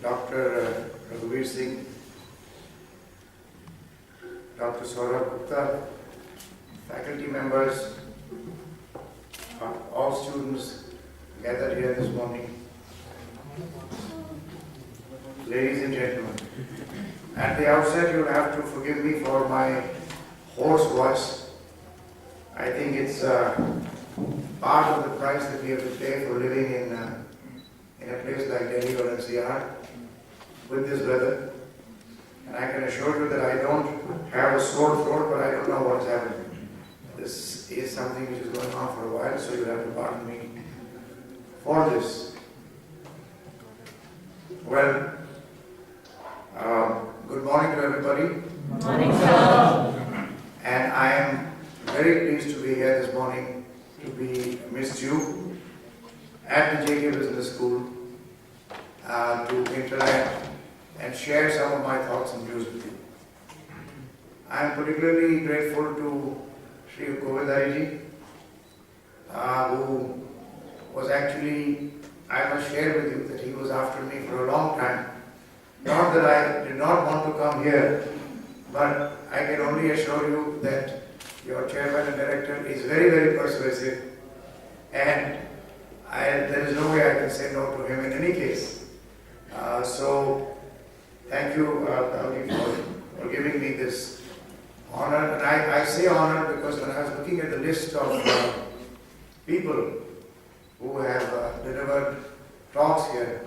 Dr. Raghuveer Singh, Dr. Saurabh Gupta, faculty members, all students gathered here this morning, ladies and gentlemen. At the outset, you'll have to forgive me for my hoarse voice. I think it's part of the price that we have to pay for living in a place like Delhi or NCR with this weather. And I can assure you that I don't have a sore throat, but I don't know what's happening. This is something which is going on for a while, so you'll have to pardon me for this. Well, good morning to everybody. Good morning, sir. And I am very pleased to be here this morning to be amidst you at the JK Business School to interact and share some of my thoughts and views with you. I am particularly grateful to Sri Govindari, who was actually, I must share with you that he was after me for a long time. Not that I did not want to come here, but I can only assure you that your chairman and director is very, very persuasive, and there is no way I can say no to him in any case. So thank you, Dawji, for giving me this honor. And I say honor because when I was looking at the list of people who have delivered talks here,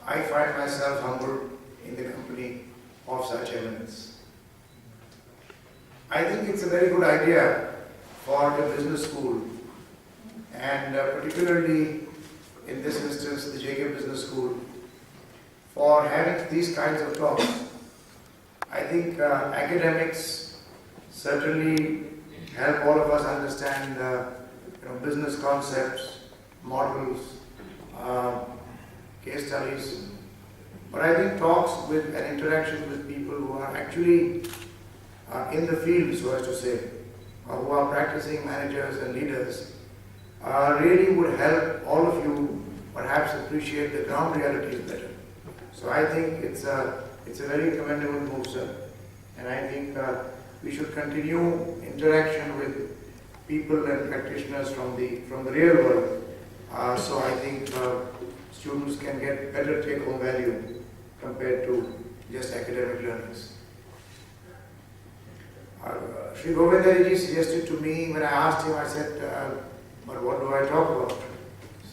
I find myself humbled in the company of such eminence. I think it's a very good idea for the business school, and particularly in this instance the JK Business School, for having these kinds of talks. I think academics certainly help all of us understand business concepts, models, case studies. But I think talks with and interactions with people who are actually in the field, so as to say, who are practicing managers and leaders, really would help all of you perhaps appreciate the ground realities better. So I think it's a very commendable move, sir. And I think we should continue interaction with people and practitioners from the real world. So I think students can get better take-home value compared to just academic learnings. Sri Govindari suggested to me, when I asked him, I said, but what do I talk about?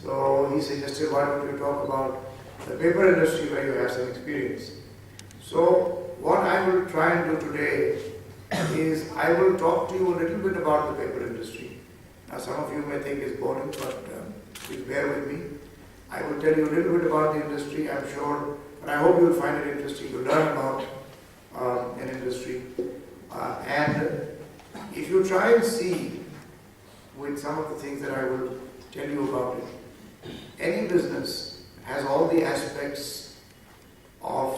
So he suggested, why don't we talk about the paper industry where you have some experience. So what I will try and do today is I will talk to you a little bit about the paper industry. Now some of you may think it's boring, but please bear with me. I will tell you a little bit about the industry, I'm sure, and I hope you will find it interesting to learn about an industry. And if you try and see with some of the things that I will tell you about it, any business has all the aspects of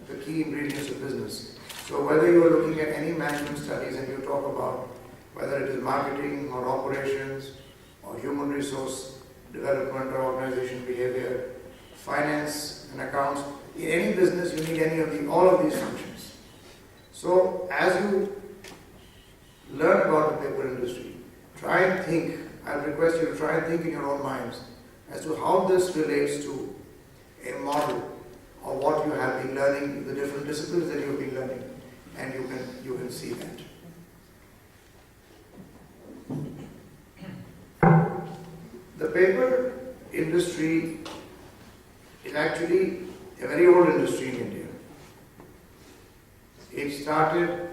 the key ingredients of business. So whether you are looking at any management studies and you talk about whether it is marketing or operations or human resource development or organization behavior, finance and accounts, in any business you need all of these functions. So as you learn about the paper industry, try and think, I'll request you to try and think in your own minds as to how this relates to a model of what you have been learning, the different disciplines that you have been learning, and you can see that. The paper industry is actually a very old industry in India. It started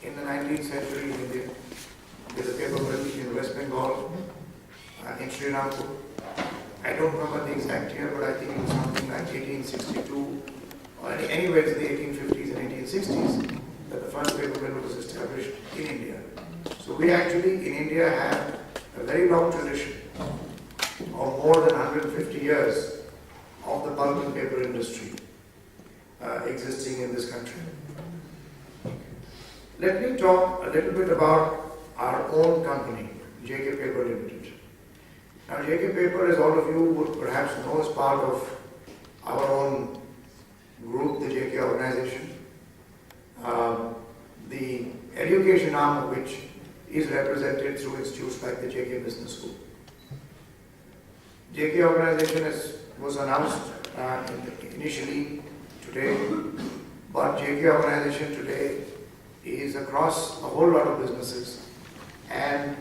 in the 19th century in India with the paper mill in West Bengal, in Sri Lanka. I don't remember the exact year, but I think it was something like 1862, or anyway, it's the 1850s and 1860s that the first paper mill was established in India. So we actually in India have a very long tradition of more than 150 years of the pulp and paper industry existing in this country. Let me talk a little bit about our own company, JK Paper Ltd. Now JK Paper, as all of you would perhaps know, is part of our own group, the JK organization, the education arm of which is represented through institutes like the JK Business School. JK organization was announced initially today, but JK organization today is across a whole lot of businesses and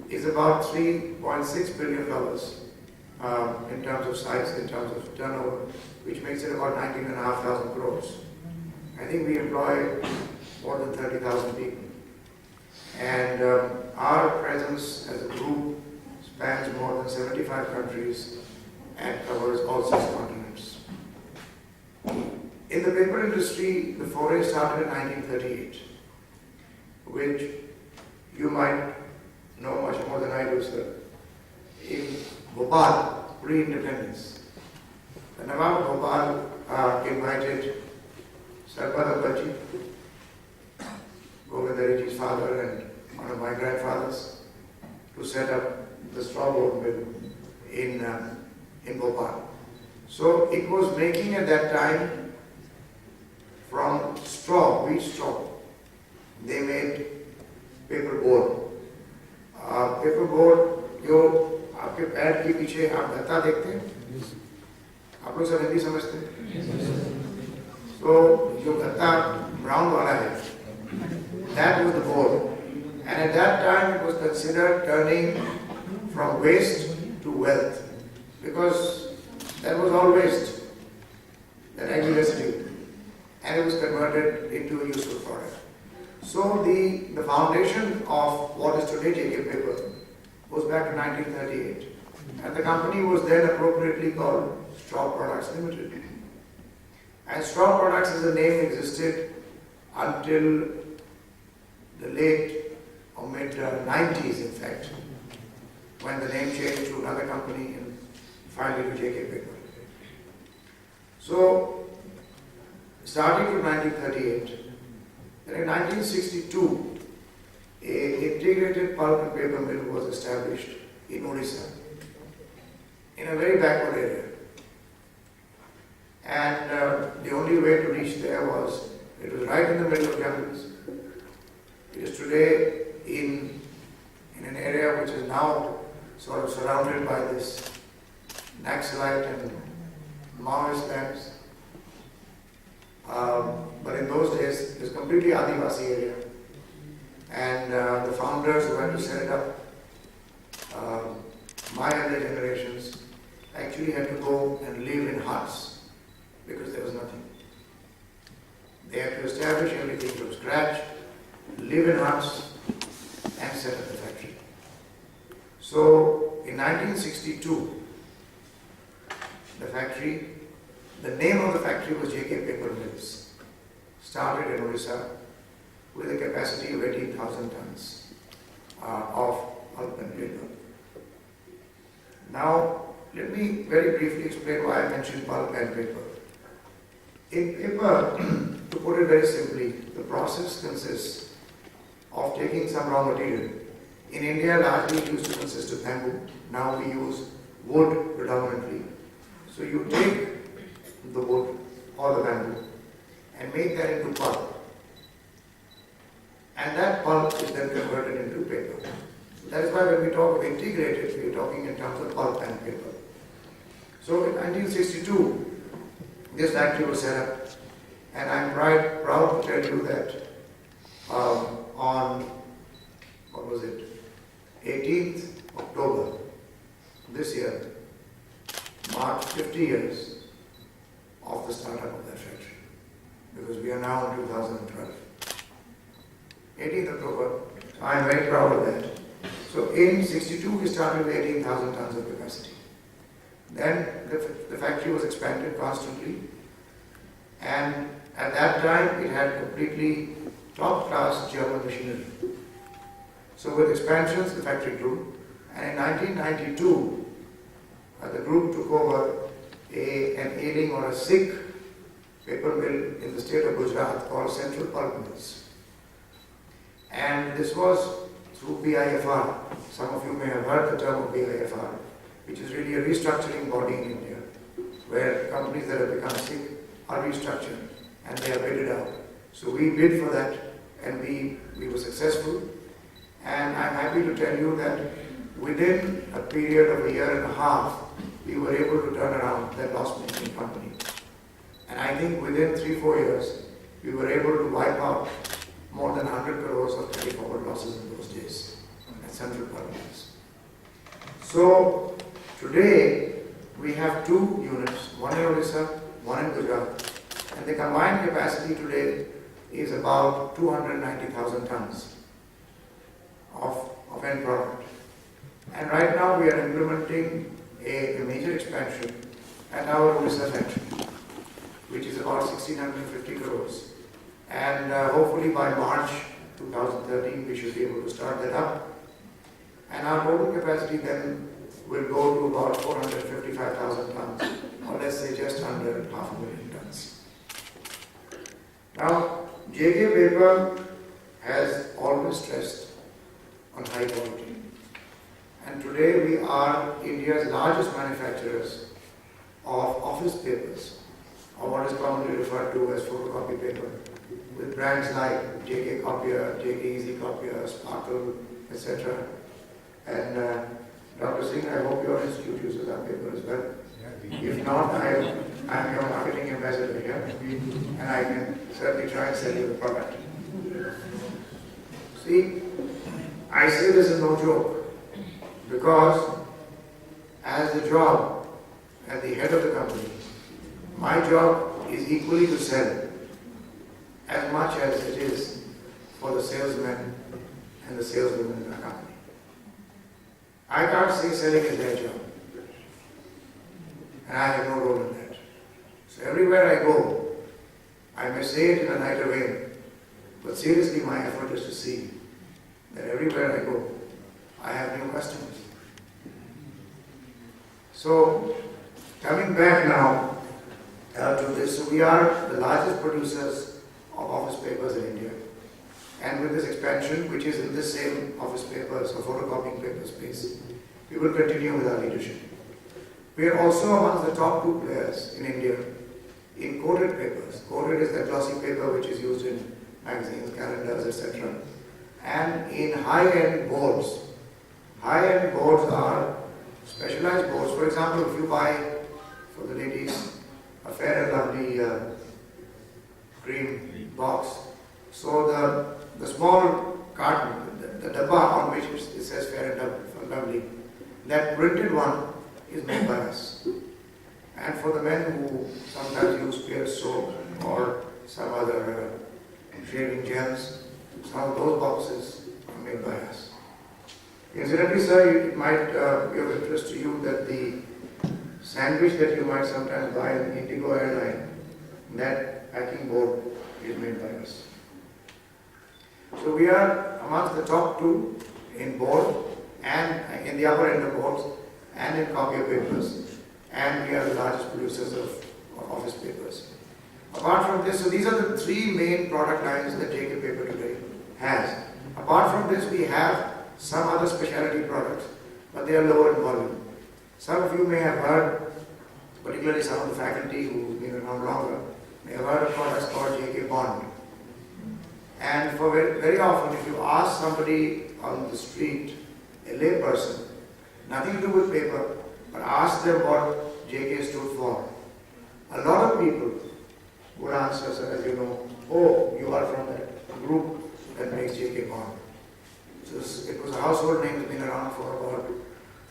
is about $3.6 billion in terms of size, in terms of turnover, which makes it about 19,500 crores. I think we employ more than 30,000 people. And our presence as a group spans more than 75 countries and covers all 6 continents. In the paper industry, the foray started in 1938, which you might know much more than I do, sir. In Bhopal, pre-independence, the Nawab of Bhopal invited Sarpada Bachi, Govindariji's father and one of my grandfathers, to set up the straw board mill in Bhopal. So it was making at that time from straw, wheat straw. They made paper board. Paper board जो आपके पैर के पीछे आप गत्ता देखते हैं, आप लोग सब हिंदी समझते हैं, तो जो गत्ता ब्राउन वाला है, that was the board, and at that time it was considered turning from waste to wealth, because that was all waste, that residue, and it was converted into a useful product. So the foundation of what is today JK Paper goes back to 1938, and the company was then appropriately called Straw Products Limited. And Straw Products as a name existed until the late or mid 90s, in fact, when the name changed to another company and finally to JK Paper. So, starting from 1938, then in 1962, an integrated pulp and paper mill was established in Odisha, in a very backward area. And the only way to reach there was, it was right in the middle of jungles. It is today in an area which is now sort of surrounded by this Naxalite and Maoist lands. But in those days, it was completely Adivasi area. And the founders who had to set it up, my other generations, actually had to go and live in huts because there was nothing. They had to establish everything from scratch, live in huts, and set up the factory. So in 1962, the name of the factory was JK Paper Mills, started in Odisha with a capacity of 18,000 tons of pulp and paper. Now, let me very briefly explain why I mentioned pulp and paper. In paper, to put it very simply, the process consists of taking some raw material. In India, largely it used to consist of bamboo. Now we use wood predominantly. So you take the wood or the bamboo and make that into pulp. And that pulp is then converted into paper. That is why when we talk of integrated, we are talking in terms of pulp and paper. So in 1962, this factory was set up, and I'm proud to tell you that on, 18th October this year, marked 50 years of the startup of that factory, because we are now in 2012. 18th October, so I am very proud of that. So in 62 we started with 18,000 tons of capacity. Then the factory was expanded constantly, and at that time it had completely top-class German machinery. So with expansions the factory grew, and in 1992 the group took over an ailing or a sick paper mill in the state of Gujarat called Central Pulp Mills. And this was through BIFR. Some of you may have heard the term of BIFR, which is really a restructuring body in India, where companies that have become sick are restructured and they are bidded out. So we bid for that and we were successful. And I'm happy to tell you that within a period of a year and a half, we were able to turn around that loss-making company. And I think within 3-4 years, we were able to wipe out more than 100 crores of carry-forward losses in those days at central governments. So today, we have 2 units, one in Odisha, one in Gujarat, and the combined capacity today is about 290,000 tons of end product. And right now we are implementing a major expansion at our Odisha factory, which is about 1,650 crores. And hopefully by March 2013 we should be able to start that up. And our total capacity then will go to about 455,000 tons, or let's say just under 500,000 tons. Now, JK Paper has always stressed on high quality. And today we are India's largest manufacturers of office papers, or what is commonly referred to as photocopy paper, with brands like JK Copier, JK Easy Copier, Sparkle, etc. And Dr. Singh, I hope your institute uses our paper as well. If not, I'm your marketing ambassador here, and I can certainly try and sell you the product. See, I say this is no joke, because as the job at the head of the company, my job is equally to sell as much as it is for the salesmen and the saleswomen in our company. I can't say selling is their job, and I have no role in that. So everywhere I go, I may say it in a lighter way, but seriously my effort is to see that everywhere I go, I have new customers. So, coming back now to this, so we are the largest producers of office papers in India. And with this expansion, which is in the same office papers or photocopying paper space, we will continue with our leadership. We are also amongst the top 2 players in India in coated papers. Coated is the glossy paper which is used in magazines, calendars, etc. And in high-end boards. High-end boards are specialized boards. For example, if you buy for the ladies a Fair and Lovely cream box, so the small carton, the dabba on which it says Fair and Lovely, that printed one is made by us. And for the men who sometimes use Pearl soap or some other shaving gels, some of those boxes are made by us. Incidentally, sir, it might be of interest to you that the sandwich that you might sometimes buy in the Indigo airline, that packing board is made by us. So we are amongst the top 2 in board and in the upper end of boards and in copier papers, and we are the largest producers of office papers. Apart from this, so these are the 3 main product lines that JK Paper today has. Apart from this, we have some other specialty products, but they are lower in volume. Some of you may have heard, particularly some of the faculty who've been around longer, may have heard of products called JK Bond. And for very often, if you ask somebody on the street, a lay person, nothing to do with paper, but ask them what JK stood for, a lot of people would answer, as you know, oh, you are from that group that makes JK Bond. So it was a household name that's been around for about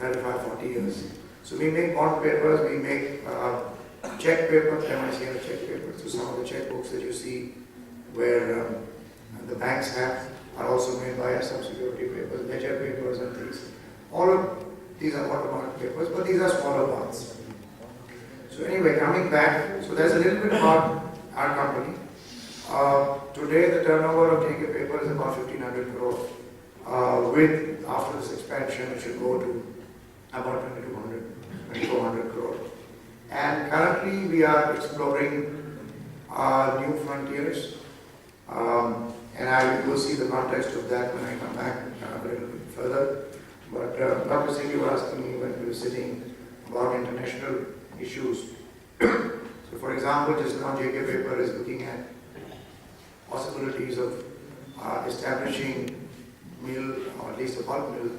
35-40 years. So we make bond papers, we make check paper, MICN check paper. So some of the checkbooks that you see where the banks have are also made by us, some security papers, ledger papers and things. All of these are watermark papers, but these are smaller ones. So anyway, coming back, so there's a little bit about our company. Today the turnover of JK Paper is about 1,500 crore. With, after this expansion, it should go to about 2,400 crore. And currently we are exploring new frontiers. And I will see the context of that when I come back a little bit further. But Dr. Singh, you were asking me when we were sitting about international issues. So for example, just now JK Paper is looking at possibilities of establishing mill, or at least a pulp mill,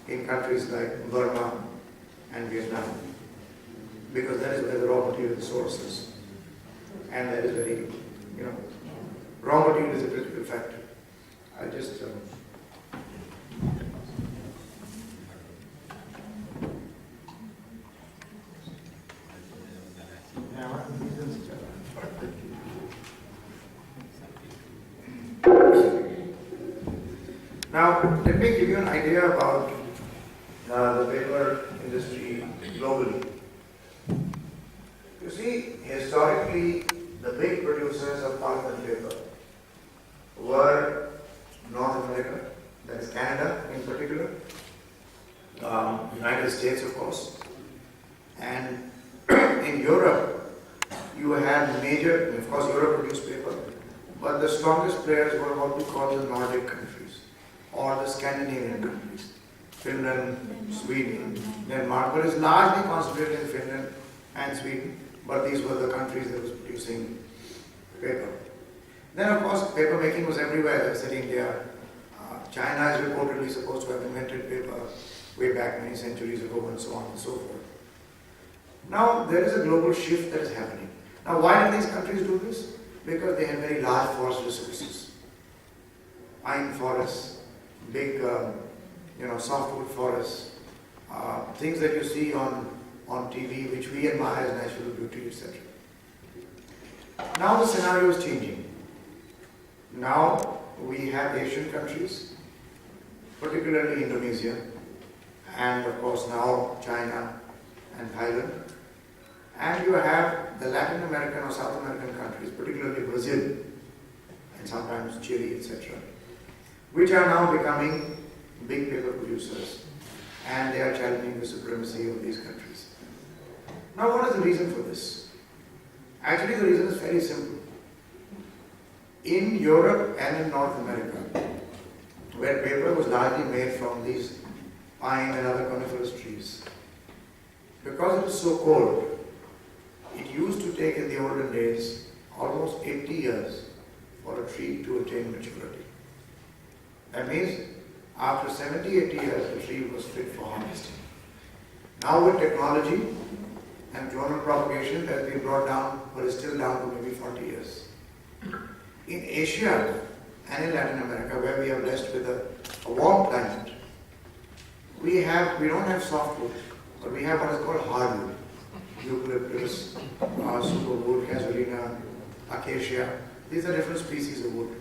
in countries like Burma and Vietnam, because that is where the raw material source is. And that is very, raw material is a critical factor. I just Now, let me give you an idea about the paper industry globally. You see, historically, the big producers of pulp and paper were North America, that is Canada in particular, United States of course, and in Europe you had major, of course Europe produced paper, but the strongest players were what we call the Nordic countries or the Scandinavian countries, Finland, Sweden, Denmark, but it's largely concentrated in Finland and Sweden, but these were the countries that was producing paper. Then of course paper making was everywhere. Let's say India, China is reportedly supposed to have invented paper way back many centuries ago and so on and so forth. Now there is a global shift that is happening. Now why did these countries do this? Because they had very large forest resources. Pine forests, big softwood forests, things that you see on TV which we admire as natural beauty, etc. Now the scenario is changing. Now we have Asian countries, particularly Indonesia, and of course now China and Thailand. And you have the Latin American or South American countries, particularly Brazil, and sometimes Chile, etc., which are now becoming big paper producers, and they are challenging the supremacy of these countries. Now what is the reason for this? Actually the reason is very simple. In Europe and in North America, where paper was largely made from these pine and other coniferous trees, because it is so cold, it used to take in the olden days almost 80 years for a tree to attain maturity. That means after 70, 80 years the tree was fit for harvesting. Now with technology and clonal propagation that has been brought down, but is still down to maybe 40 years. In Asia and in Latin America, where we are blessed with a warm climate, we don't have softwood, but we have what is called hardwood. Eucalyptus, superwood, casuarina, acacia. These are different species of wood.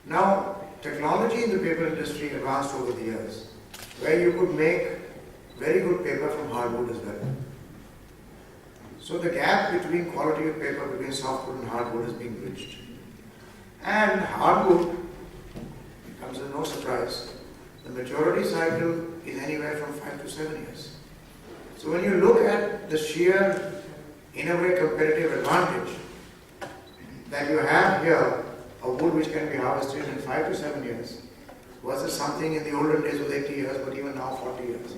Now, technology in the paper industry advanced over the years, where you could make very good paper from hardwood as well. So the gap between quality of paper between softwood and hardwood is being bridged. And hardwood, it comes as no surprise, the maturity cycle is anywhere from 5 to 7 years. So when you look at the sheer, in a way, competitive advantage that you have here, a wood which can be harvested in 5 to 7 years, versus something in the olden days was 80 years, but even now 40 years.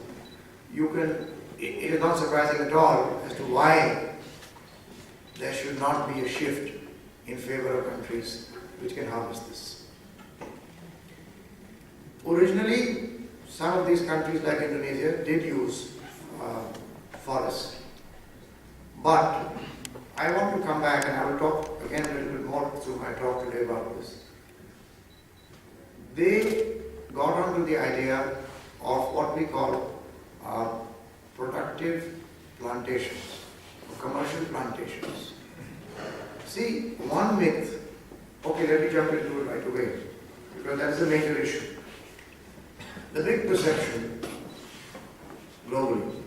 It is not surprising at all as to why there should not be a shift in favor of countries which can harvest this. Originally, some of these countries like Indonesia did use forests. But I want to come back and I will talk again a little bit more through my talk today about this. They got onto the idea of what we call productive plantations, or commercial plantations. See, one myth, okay, let me jump into it right away, because that is a major issue. The big perception globally,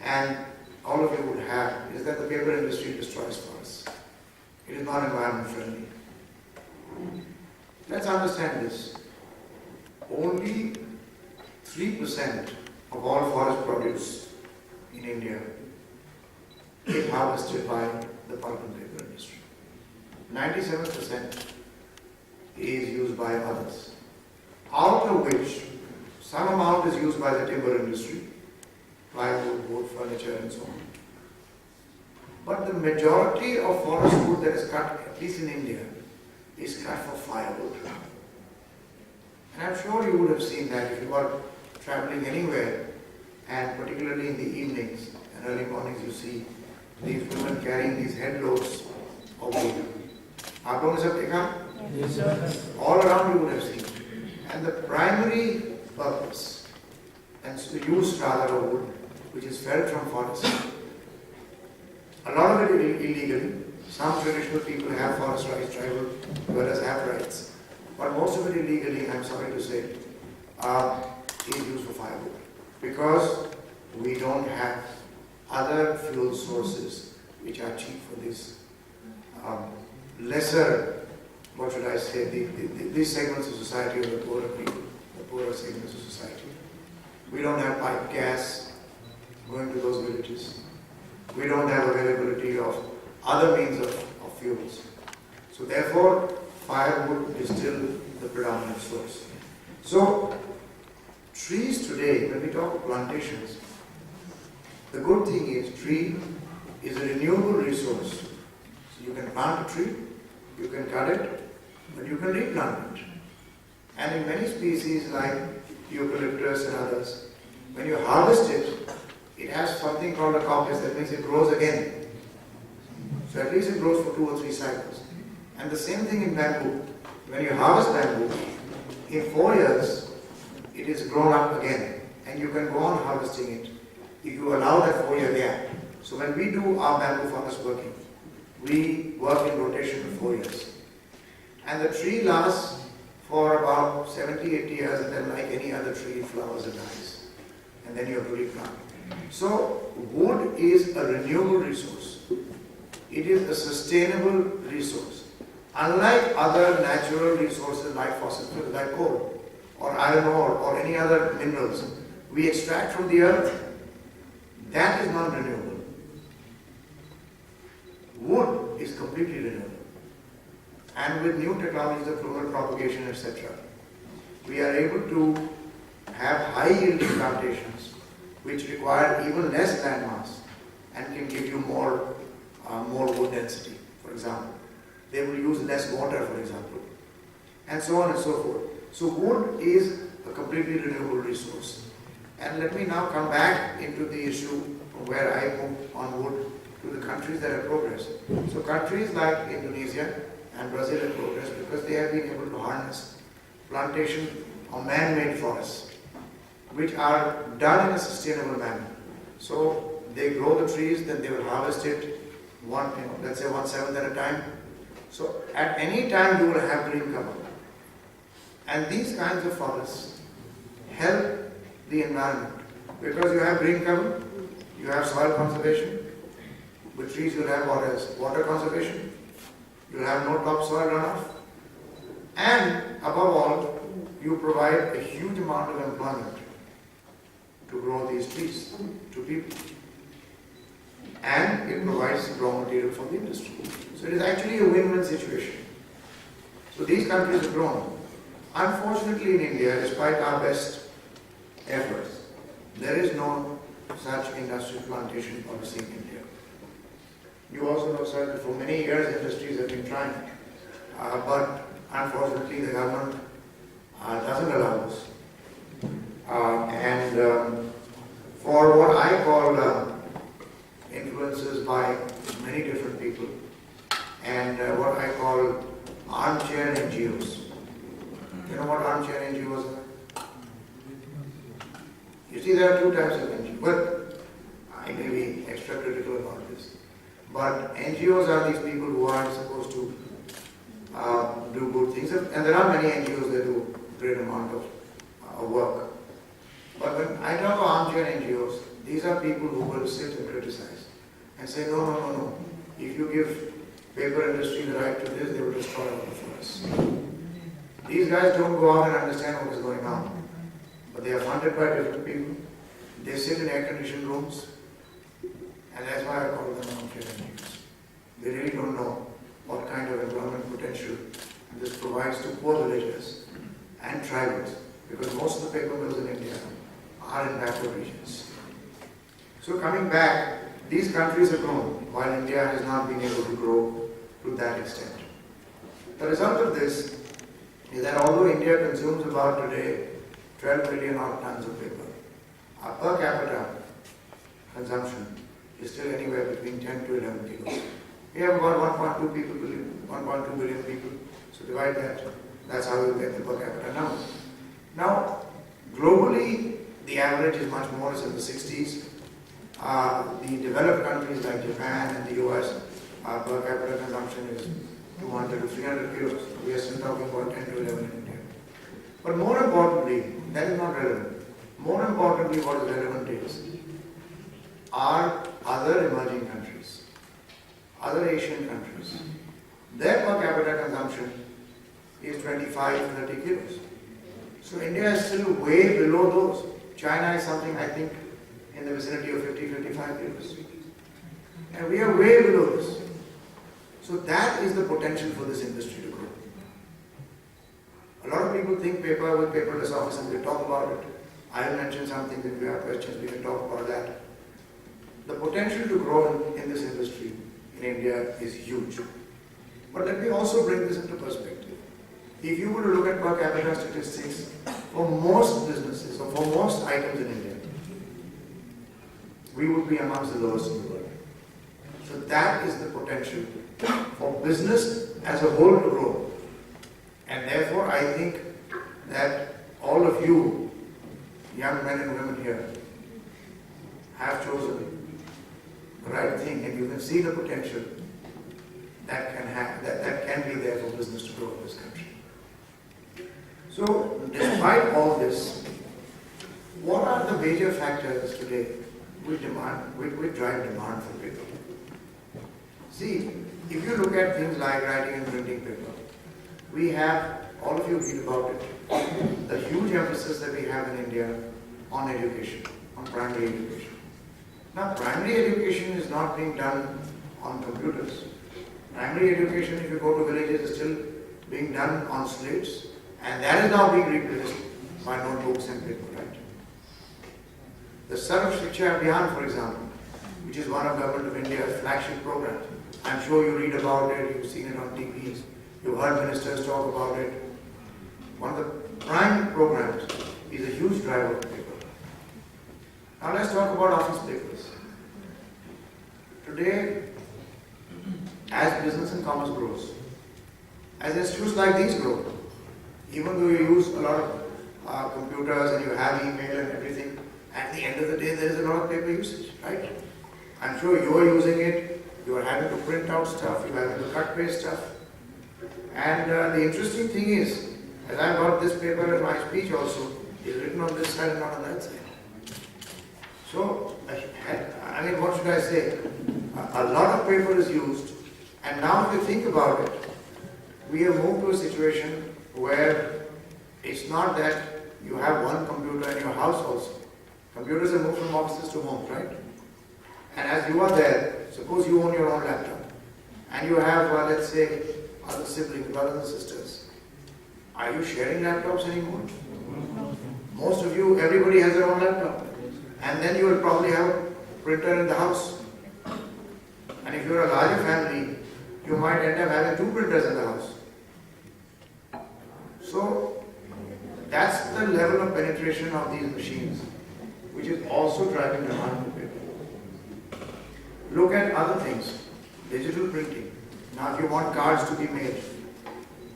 and all of you would have, is that the paper industry destroys forests. It is not environment friendly. Let's understand this. Only 3% of all forest produce in India is harvested by the pulp and paper industry. 97% is used by others, out of which some amount is used by the timber industry, plywood, wood, furniture and so on. But the majority of forest wood that is cut, at least in India, is cut for firewood. And I'm sure you would have seen that if you were traveling anywhere, and particularly in the evenings and early mornings, you see these women carrying these head loads of wood. आप लोगों ने सब देखा? Yes, sir. All around you would have seen. And the primary purpose and use rather of wood, which is felled from forests, a lot of it illegally. Some traditional people have forest rights, tribal dwellers have rights, but most of it illegally, I'm sorry to say, is used for firewood. Because we don't have other fuel sources which are cheap for this lesser, what should I say, these segments of society, or the poorer people, the poorer segments of society. We don't have pipe gas going to those villages. We don't have availability of other means of fuels. So therefore, firewood is still the predominant source. So, trees today, when we talk of plantations, the good thing is tree is a renewable resource. So you can plant a tree, you can cut it, but you can replant it. And in many species like eucalyptus and others, when you harvest it, it has something called a coppice, that means it grows again. So at least it grows for 2 or 3 cycles. And the same thing in bamboo. When you harvest bamboo, in 4 years, it is grown up again. And you can go on harvesting it if you allow that 4-year gap. So when we do our bamboo forest working, we work in rotation for 4 years. And the tree lasts for about 70, 80 years, and then like any other tree, it flowers and dies. And then you have to replant. So wood is a renewable resource. It is a sustainable resource. Unlike other natural resources like fossil fuels, like coal or iron ore or any other minerals we extract from the earth, that is non-renewable. Wood is completely renewable. And with new technologies of clonal propagation, etc., we are able to have high-yielding plantations which require even less land mass and can give you more wood density, for example. They will use less water, for example, and so on and so forth. So wood is a completely renewable resource. And let me now come back into the issue from where I moved on wood to the countries that have progressed. So countries like Indonesia and Brazil have progressed because they have been able to harness plantation or man-made forests, which are done in a sustainable manner. So they grow the trees, then they will harvest it let's say 1/7 at a time. So at any time you will have green cover. And these kinds of forests help the environment because you have green cover, you have soil conservation. With trees you'll have water conservation, you'll have no topsoil runoff, and above all, you provide a huge amount of employment to grow these trees to people. And it provides raw material for the industry. So it is actually a win-win situation. So these countries have grown. Unfortunately in India, despite our best efforts, there is no such industrial plantation policy in India. You also know, sir, that for many years industries have been trying, but unfortunately the government doesn't allow us. For what I call influences by many different people, and what I call armchair NGOs. You know what armchair NGOs are? You see, there are 2 types of NGOs. Well, I may be extra critical about this. But NGOs are these people who are supposed to do good things. And there are many NGOs that do a great amount of work. But when I talk about armchair NGOs, these are people who will sit and criticize and say, no. If you give paper industry the right to this, they will destroy all the forests. These guys don't go out and understand what is going on. But they are funded by different people. They sit in air-conditioned rooms. And that's why I call them armchair NGOs. They really don't know what kind of employment potential this provides to poor villagers and tribals. Because most of the paper mills in India are in backward regions. So coming back, These countries have grown, while India has not been able to grow to that extent. The result of this is that although India consumes about today 12 million odd tons of paper, our per capita consumption is still anywhere between 10 to 11 kilos. We have about 1.2 billion people, so divide that. That's how you get the per capita number. Now, globally, the average is much more, it's in the 60s. The developed countries like Japan and the US, per capita consumption is 200 to 300 kilos. We are still talking about 10 to 11 in India. But more importantly, that is not relevant. More importantly, what is relevant is, are other emerging countries, other Asian countries, their per capita consumption is 25 to 30 kilos. So India is still way below those. China is something, I think, in the vicinity of 50-55 kilos. And we are way below this. So that is the potential for this industry to grow. A lot of people think paper with paperless office and we talk about it. I will mention something, if you have questions, we can talk about that. The potential to grow in this industry in India is huge. But let me also bring this into perspective. If you were to look at per capita statistics for most businesses or for most items in India, we would be amongst the lowest in the world. So that is the potential for business as a whole to grow. And therefore, I think that all of you, young men and women here, have chosen the right thing, and you can see the potential that can be there for business to grow in this country. So, despite all this, what are the major factors today which drive demand for paper? See, if you look at things like writing and printing paper, we have, all of you read about it, the huge emphasis that we have in India on education, on primary education. Now, primary education is not being done on computers. Primary education, if you go to villages, is still being done on slates, and that is now being replaced by notebooks and paper, right? The Sarv Shiksha Abhiyan, for example, which is one of Government of India's flagship programs. I'm sure you read about it, you've seen it on TVs, you've heard ministers talk about it. One of the prime programs is a huge driver of paper. Now let's talk about office papers. Today, as business and commerce grows, as institutes like these grow, even though you use a lot of computers and you have email and everything, at the end of the day there is a lot of paper usage, right? I'm sure you are using it, you are having to print out stuff, you are having to cut paste stuff. And the interesting thing is, as I got this paper in my speech also, it's written on this side and not on that side. So, I mean, what should I say? A lot of paper is used, and now if you think about it, we have moved to a situation where it's not that you have one computer in your house also. Computers have moved from offices to homes, right? And as you are there, suppose you own your own laptop, and you have, let's say, other siblings, brothers and sisters. Are you sharing laptops anymore? Most of you, everybody has their own laptop. And then you will probably have a printer in the house. And if you're a larger family, you might end up having 2 printers in the house. So, that's the level of penetration of these machines, which is also driving demand for paper. Look at other things, digital printing. Now, if you want cards to be made,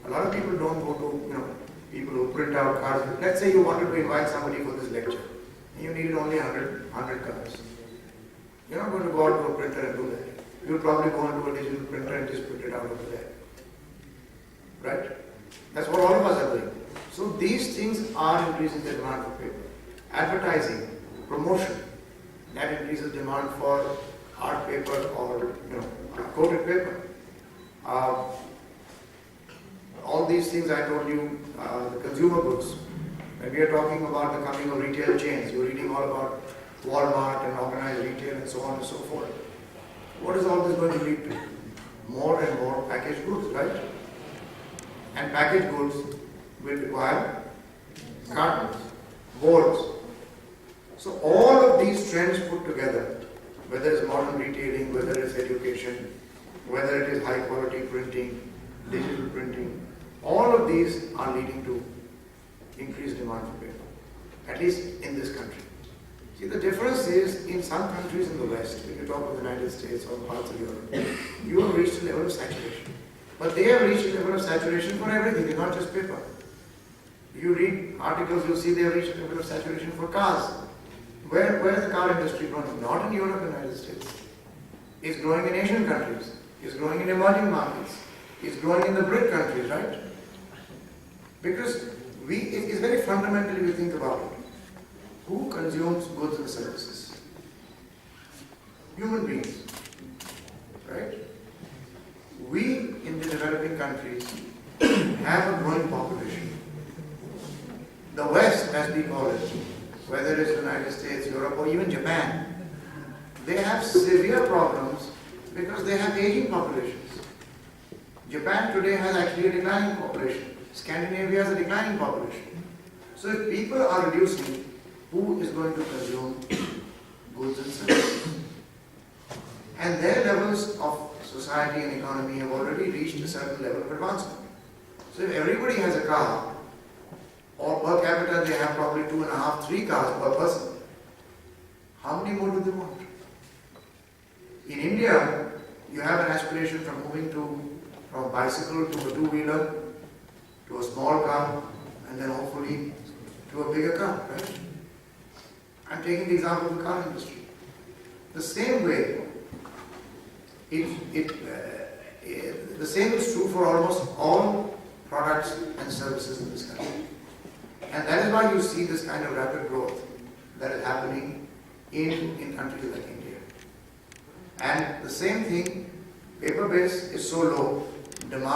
a lot of people don't go to, people who print out cards. Let's say you wanted to invite somebody for this lecture, and you needed only 100 cards. You're not going to go out to a printer and do that. You'll probably go into a digital printer and just print it out over there. Right? That's what all of us are doing. So these things are increasing the demand for paper. Advertising, promotion, that increases demand for art paper or coated paper. All these things I told you, the consumer goods. When we are talking about the coming of retail chains, you're reading all about Walmart and organized retail and so on and so forth. What is all this going to lead to? More and more packaged goods, right? And packaged goods will require cartons, boards. So all of these trends put together whether it's modern retailing, whether it's education, whether it is high quality printing, digital printing, all of these are leading to increased demand for paper, at least in this country. See, the difference is in some countries in the West, if you talk of the United States or parts of Europe, you have reached a level of saturation. But they have reached a level of saturation for everything, it's not just paper. You read articles, you'll see they have reached a level of saturation for cars. Where is the car industry growing? Not in Europe and the United States. It's growing in Asian countries. It's growing in emerging markets. It's growing in the BRIC countries, right? Because it's very fundamentally we think about it. Who consumes goods and services? Human beings, right? We in the developing countries have a growing population. The West, as we call it, whether it's the United States, Europe, or even Japan, they have severe problems because they have aging populations. Japan today has actually a declining population. Scandinavia has a declining population. So if people are reducing, who is going to consume goods and services? And their levels of society and economy have already reached a certain level of advancement. So if everybody has a car, or per capita they have probably 2.5, 3 cars per person, how many more do they want? In India, you have an aspiration from moving from a bicycle to a two-wheeler, to a small car, and then hopefully to a bigger car, right? I'm taking the example of the car industry. The same way, the same is true for almost all products and services in this country. And that is why you see this kind of rapid growth that is happening in countries like India. And the same thing, paper base is so low, demand